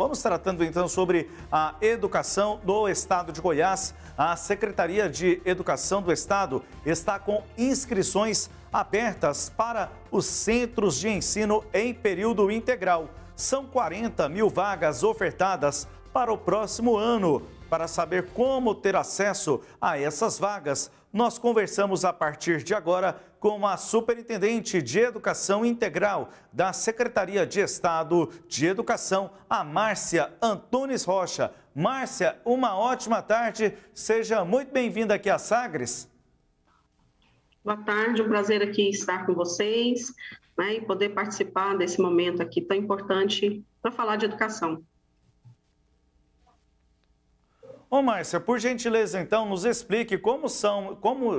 Vamos tratando então sobre a educação do estado de Goiás. A Secretaria de Educação do Estado está com inscrições abertas para os centros de ensino em período integral. São 40 mil vagas ofertadas para o próximo ano. Para saber como ter acesso a essas vagas, nós conversamos a partir de agora com a Superintendente de Educação Integral da Secretaria de Estado de Educação, a Márcia Antunes Rocha. Márcia, uma ótima tarde. Seja muito bem-vinda aqui à Sagres. Boa tarde, um prazer aqui estar com vocês, né, e poder participar desse momento aqui tão importante para falar de educação. Ô Márcia, por gentileza, então, nos explique como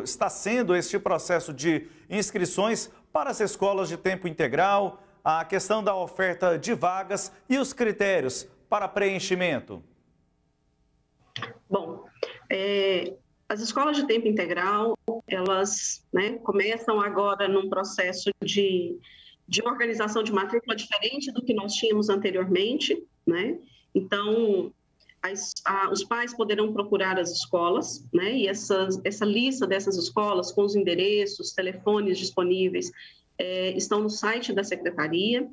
está sendo este processo de inscrições para as escolas de tempo integral, a questão da oferta de vagas e os critérios para preenchimento. Bom, as escolas de tempo integral, elas, né, começam agora num processo de organização de matrícula diferente do que nós tínhamos anteriormente, né? Então, os pais poderão procurar as escolas, né? E essa lista dessas escolas, com os endereços, telefones disponíveis, estão no site da Secretaria.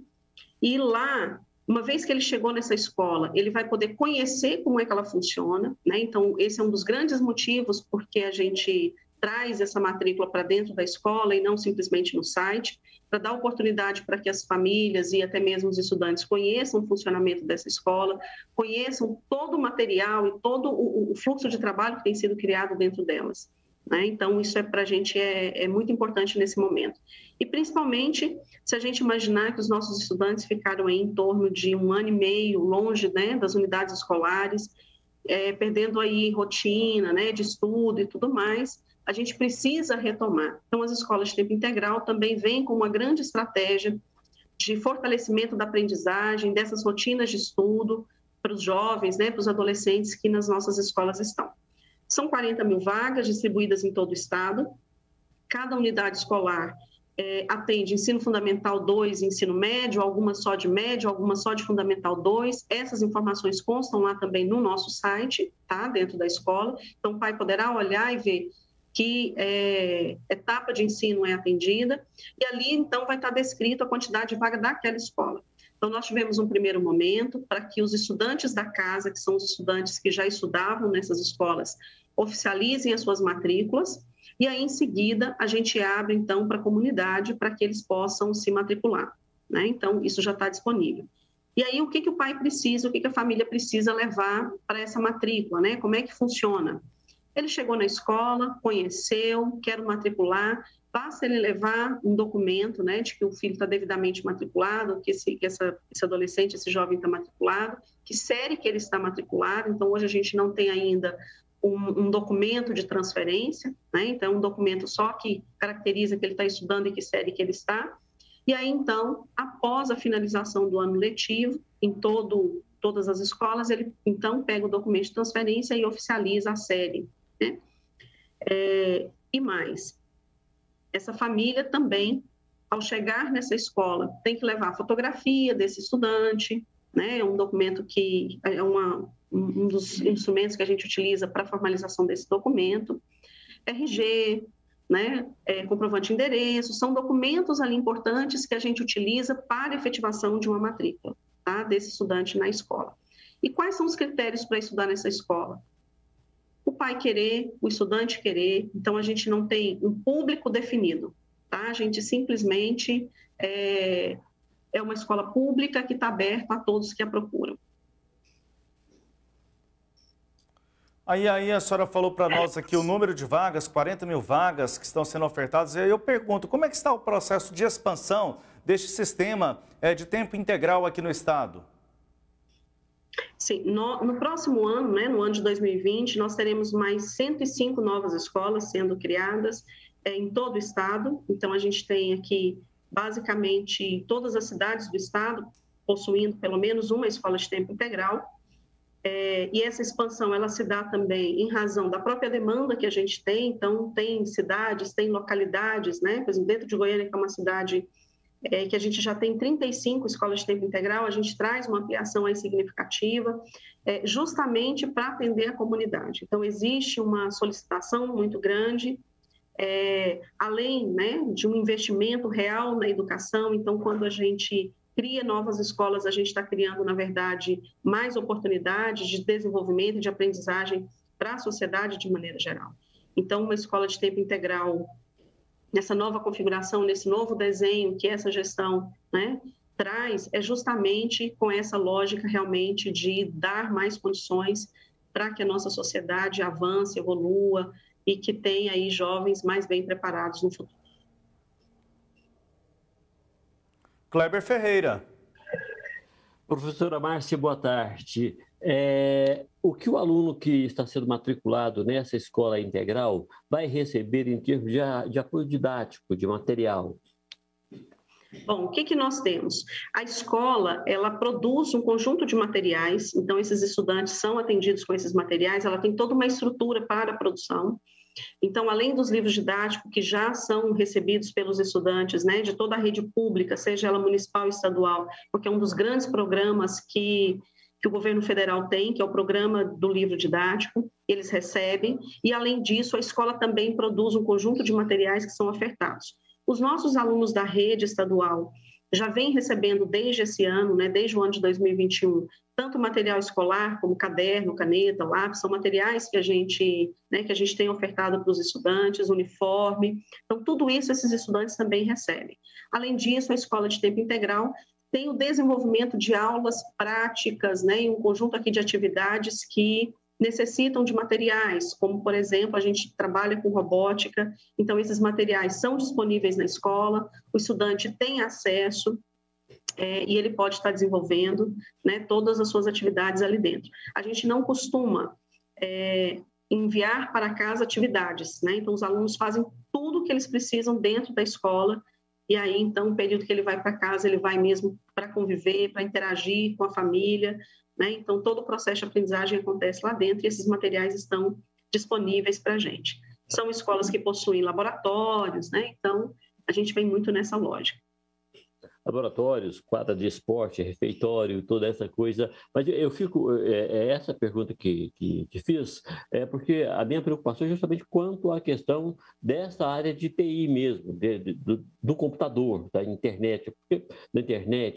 E lá, uma vez que ele chegou nessa escola, ele vai poder conhecer como é que ela funciona, né? Então, esse é um dos grandes motivos porque a gente traz essa matrícula para dentro da escola e não simplesmente no site, para dar oportunidade para que as famílias e até mesmo os estudantes conheçam o funcionamento dessa escola, conheçam todo o material e todo o fluxo de trabalho que tem sido criado dentro delas, né? Então, isso para a gente é muito importante nesse momento. E, principalmente, se a gente imaginar que os nossos estudantes ficaram aí em torno de 1 ano e meio longe, né, das unidades escolares, perdendo aí rotina, né, de estudo e tudo mais, a gente precisa retomar. Então, as escolas de tempo integral também vêm com uma grande estratégia de fortalecimento da aprendizagem, dessas rotinas de estudo para os jovens, né, para os adolescentes que nas nossas escolas estão. São 40 mil vagas distribuídas em todo o estado. Cada unidade escolar atende ensino fundamental 2 e ensino médio, algumas só de médio, algumas só de fundamental 2. Essas informações constam lá também no nosso site, tá, dentro da escola. Então, o pai poderá olhar e ver que etapa de ensino é atendida, e ali, então, vai estar descrito a quantidade de vaga daquela escola. Então, nós tivemos um primeiro momento para que os estudantes da casa, que são os estudantes que já estudavam nessas escolas, oficializem as suas matrículas, e aí, em seguida, a gente abre, então, para a comunidade, para que eles possam se matricular, né? Então, isso já está disponível. E aí, o que o pai precisa, o que a família precisa levar para essa matrícula, né? Como é que funciona? Ele chegou na escola, conheceu, quer matricular, basta ele levar um documento, né, de que o filho está devidamente matriculado, que esse adolescente, esse jovem está matriculado, que série que ele está matriculado. Então, hoje a gente não tem ainda um documento de transferência, né? Então, um documento só que caracteriza que ele está estudando e que série que ele está. E aí, então, após a finalização do ano letivo, em todas as escolas, ele, então, pega o documento de transferência e oficializa a série, né? E mais, essa família também, ao chegar nessa escola, tem que levar a fotografia desse estudante, né? É um documento que é um dos instrumentos que a gente utiliza para a formalização desse documento, RG, né? Comprovante de endereço, são documentos ali importantes que a gente utiliza para a efetivação de uma matrícula, tá, desse estudante na escola. E quais são os critérios para estudar nessa escola? O pai querer, o estudante querer. Então, a gente não tem um público definido, tá? A gente simplesmente é uma escola pública que está aberta a todos que a procuram. Aí a senhora falou para nós aqui o número de vagas, 40 mil vagas que estão sendo ofertadas. E aí eu pergunto, como é que está o processo de expansão deste sistema de tempo integral aqui no estado? Sim, no próximo ano, né, no ano de 2020, nós teremos mais 105 novas escolas sendo criadas em todo o estado. Então, a gente tem aqui, basicamente, todas as cidades do estado possuindo pelo menos uma escola de tempo integral. E essa expansão, ela se dá também em razão da própria demanda que a gente tem. Então, tem cidades, tem localidades, né? Por exemplo, dentro de Goiânia, que é uma cidade que a gente já tem 35 escolas de tempo integral, a gente traz uma ampliação aí significativa, justamente para atender a comunidade. Então, existe uma solicitação muito grande, além, né, de um investimento real na educação. Então, quando a gente cria novas escolas, a gente está criando, na verdade, mais oportunidades de desenvolvimento e de aprendizagem para a sociedade de maneira geral. Então, uma escola de tempo integral, nessa nova configuração, nesse novo desenho que essa gestão, né, traz, é justamente com essa lógica realmente de dar mais condições para que a nossa sociedade avance, evolua e que tenha aí jovens mais bem preparados no futuro. Kleber Ferreira. Professora Márcia, boa tarde. O que o aluno que está sendo matriculado nessa escola integral vai receber em termos de apoio didático, de material? Bom, o que nós temos? A escola, ela produz um conjunto de materiais, então esses estudantes são atendidos com esses materiais, ela tem toda uma estrutura para a produção. Então, além dos livros didáticos que já são recebidos pelos estudantes, né, de toda a rede pública, seja ela municipal ou estadual, porque é um dos grandes programas que o governo federal tem, que é o programa do livro didático, eles recebem, e além disso, a escola também produz um conjunto de materiais que são ofertados. Os nossos alunos da rede estadual já vêm recebendo desde esse ano, né, desde o ano de 2021, tanto material escolar como caderno, caneta, lápis, são materiais que a gente tem ofertado para os estudantes, uniforme. Então, tudo isso esses estudantes também recebem. Além disso, a escola de tempo integral tem o desenvolvimento de aulas práticas, né, e um conjunto aqui de atividades que necessitam de materiais, como, por exemplo, a gente trabalha com robótica, então esses materiais são disponíveis na escola, o estudante tem acesso e ele pode estar desenvolvendo, né, todas as suas atividades ali dentro. A gente não costuma enviar para casa atividades, né, então os alunos fazem tudo o que eles precisam dentro da escola, e aí, então, o período que ele vai para casa, ele vai mesmo para conviver, para interagir com a família, né? Então, todo o processo de aprendizagem acontece lá dentro e esses materiais estão disponíveis para a gente. São escolas que possuem laboratórios, né? Então, a gente vem muito nessa lógica. Laboratórios, quadra de esporte, refeitório, toda essa coisa. Mas eu fico... essa pergunta que fiz é porque a minha preocupação é justamente quanto à questão dessa área de TI mesmo, do computador, da internet,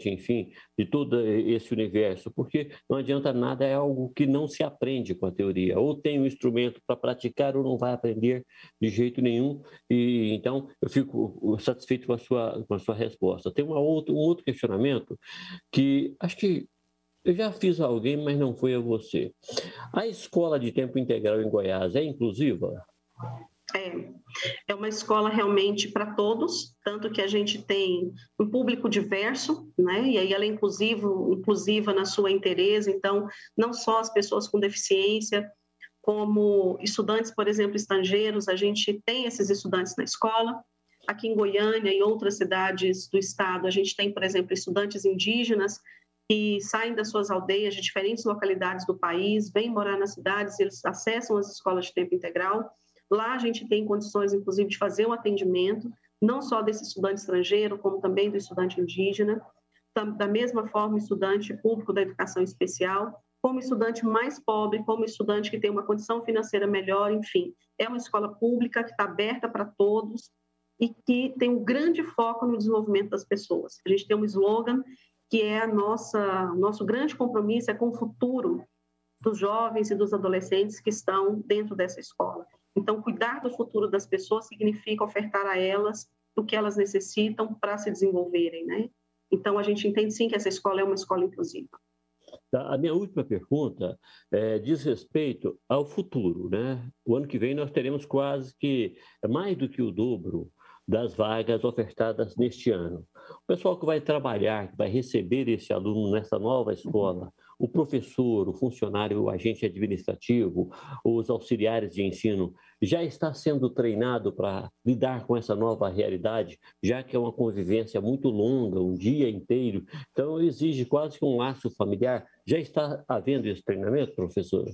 enfim, de todo esse universo, porque não adianta nada, é algo que não se aprende com a teoria. Ou tem um instrumento para praticar ou não vai aprender de jeito nenhum. E então, eu fico satisfeito com a sua resposta. Tem um outro questionamento que acho que eu já fiz a alguém, mas não foi a você. A escola de tempo integral em Goiás é inclusiva? É uma escola realmente para todos, tanto que a gente tem um público diverso, né? E aí ela é inclusiva na sua inteireza, então não só as pessoas com deficiência, como estudantes, por exemplo, estrangeiros, a gente tem esses estudantes na escola. Aqui em Goiânia e outras cidades do estado, a gente tem, por exemplo, estudantes indígenas que saem das suas aldeias de diferentes localidades do país, vêm morar nas cidades, eles acessam as escolas de tempo integral. Lá a gente tem condições, inclusive, de fazer um atendimento, não só desse estudante estrangeiro, como também do estudante indígena. Da mesma forma, estudante público da educação especial, como estudante mais pobre, como estudante que tem uma condição financeira melhor, enfim. É uma escola pública que está aberta para todos, e que tem um grande foco no desenvolvimento das pessoas. A gente tem um slogan que é nosso grande compromisso é com o futuro dos jovens e dos adolescentes que estão dentro dessa escola. Então, cuidar do futuro das pessoas significa ofertar a elas o que elas necessitam para se desenvolverem, né? Então, a gente entende sim que essa escola é uma escola inclusiva. A minha última pergunta diz respeito ao futuro, né? O ano que vem nós teremos quase que mais do que o dobro das vagas ofertadas neste ano. O pessoal que vai trabalhar, que vai receber esse aluno nessa nova escola, o professor, o funcionário, o agente administrativo, os auxiliares de ensino, já está sendo treinado para lidar com essa nova realidade, já que é uma convivência muito longa, um dia inteiro, então exige quase que um laço familiar. Já está havendo esse treinamento, professora?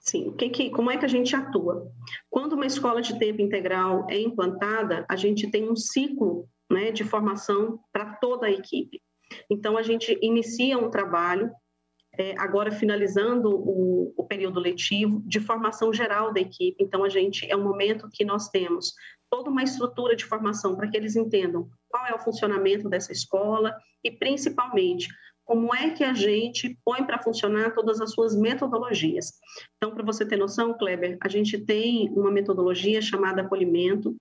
Sim, como é que a gente atua? Quando uma escola de tempo integral é implantada, a gente tem um ciclo né, de formação para toda a equipe. Então, a gente inicia um trabalho, agora finalizando o período letivo, de formação geral da equipe. Então, é um momento que nós temos toda uma estrutura de formação para que eles entendam qual é o funcionamento dessa escola e, principalmente, como é que a gente põe para funcionar todas as suas metodologias. Então, para você ter noção, Kleber, a gente tem uma metodologia chamada acolhimento,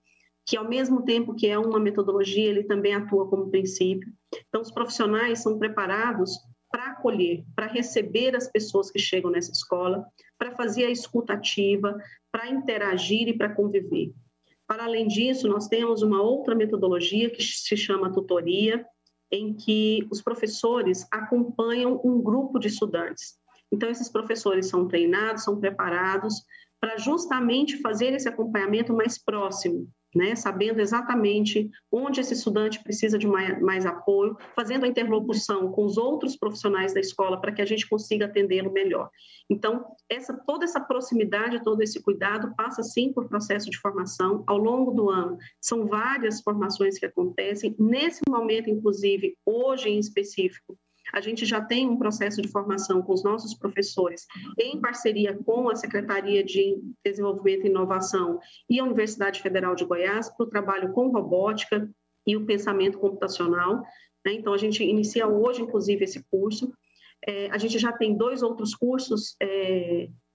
que ao mesmo tempo que é uma metodologia, ele também atua como princípio. Então, os profissionais são preparados para acolher, para receber as pessoas que chegam nessa escola, para fazer a escuta ativa, para interagir e para conviver. Para além disso, nós temos uma outra metodologia que se chama tutoria, em que os professores acompanham um grupo de estudantes. Então, esses professores são treinados, são preparados para justamente fazer esse acompanhamento mais próximo, né? Sabendo exatamente onde esse estudante precisa de mais apoio, fazendo a interlocução com os outros profissionais da escola para que a gente consiga atendê-lo melhor. Então, toda essa proximidade, todo esse cuidado passa, sim, por processo de formação ao longo do ano. São várias formações que acontecem. Nesse momento, inclusive, hoje em específico, a gente já tem um processo de formação com os nossos professores, em parceria com a Secretaria de Desenvolvimento e Inovação e a Universidade Federal de Goiás, para o trabalho com robótica e o pensamento computacional, né? Então, a gente inicia hoje, inclusive, esse curso. A gente já tem 2 outros cursos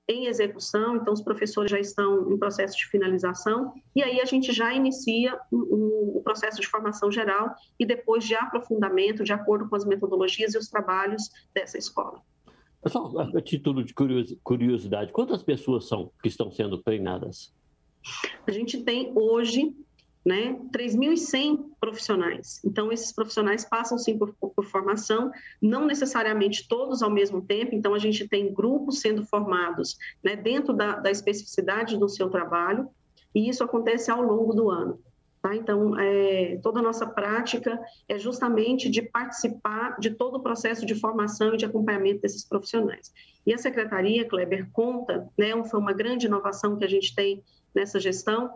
em execução, então os professores já estão em processo de finalização, e aí a gente já inicia o processo de formação geral e depois de aprofundamento, de acordo com as metodologias e os trabalhos dessa escola. Só a título de curiosidade, quantas pessoas são que estão sendo treinadas? A gente tem hoje, né, 3.100 profissionais. Então, esses profissionais passam, sim, por formação, não necessariamente todos ao mesmo tempo. Então, a gente tem grupos sendo formados, né, dentro da especificidade do seu trabalho, e isso acontece ao longo do ano. Tá? Então, toda a nossa prática é justamente de participar de todo o processo de formação e de acompanhamento desses profissionais. E a Secretaria, Kleber, conta, né, foi uma grande inovação que a gente tem nessa gestão,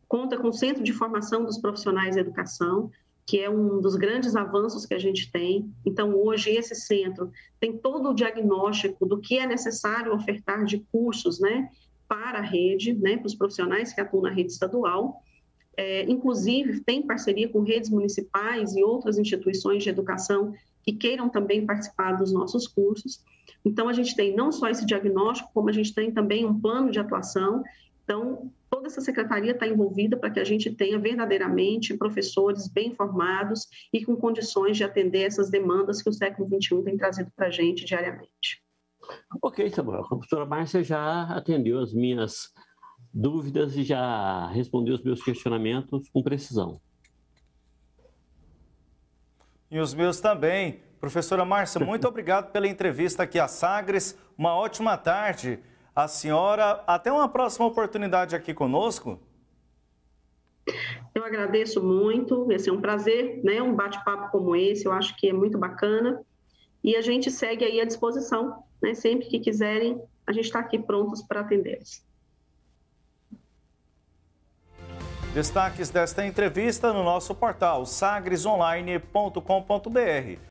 conta com o Centro de Formação dos Profissionais da Educação, que é um dos grandes avanços que a gente tem. Então, hoje, esse centro tem todo o diagnóstico do que é necessário ofertar de cursos, né, para a rede, né, para os profissionais que atuam na rede estadual. Inclusive, tem parceria com redes municipais e outras instituições de educação que queiram também participar dos nossos cursos. Então, a gente tem não só esse diagnóstico, como a gente tem também um plano de atuação. Então, toda essa secretaria está envolvida para que a gente tenha verdadeiramente professores bem formados e com condições de atender essas demandas que o século XXI tem trazido para a gente diariamente. Ok, Samuel. A professora Márcia já atendeu as minhas dúvidas e já respondeu os meus questionamentos com precisão. E os meus também. Professora Márcia, muito obrigado pela entrevista aqui à Sagres. Uma ótima tarde. A senhora, até uma próxima oportunidade aqui conosco. Eu agradeço muito, esse é um prazer, né? Um bate-papo como esse, eu acho que é muito bacana. E a gente segue aí à disposição, né? Sempre que quiserem, a gente está aqui prontos para atendê-los. Destaques desta entrevista no nosso portal sagresonline.com.br.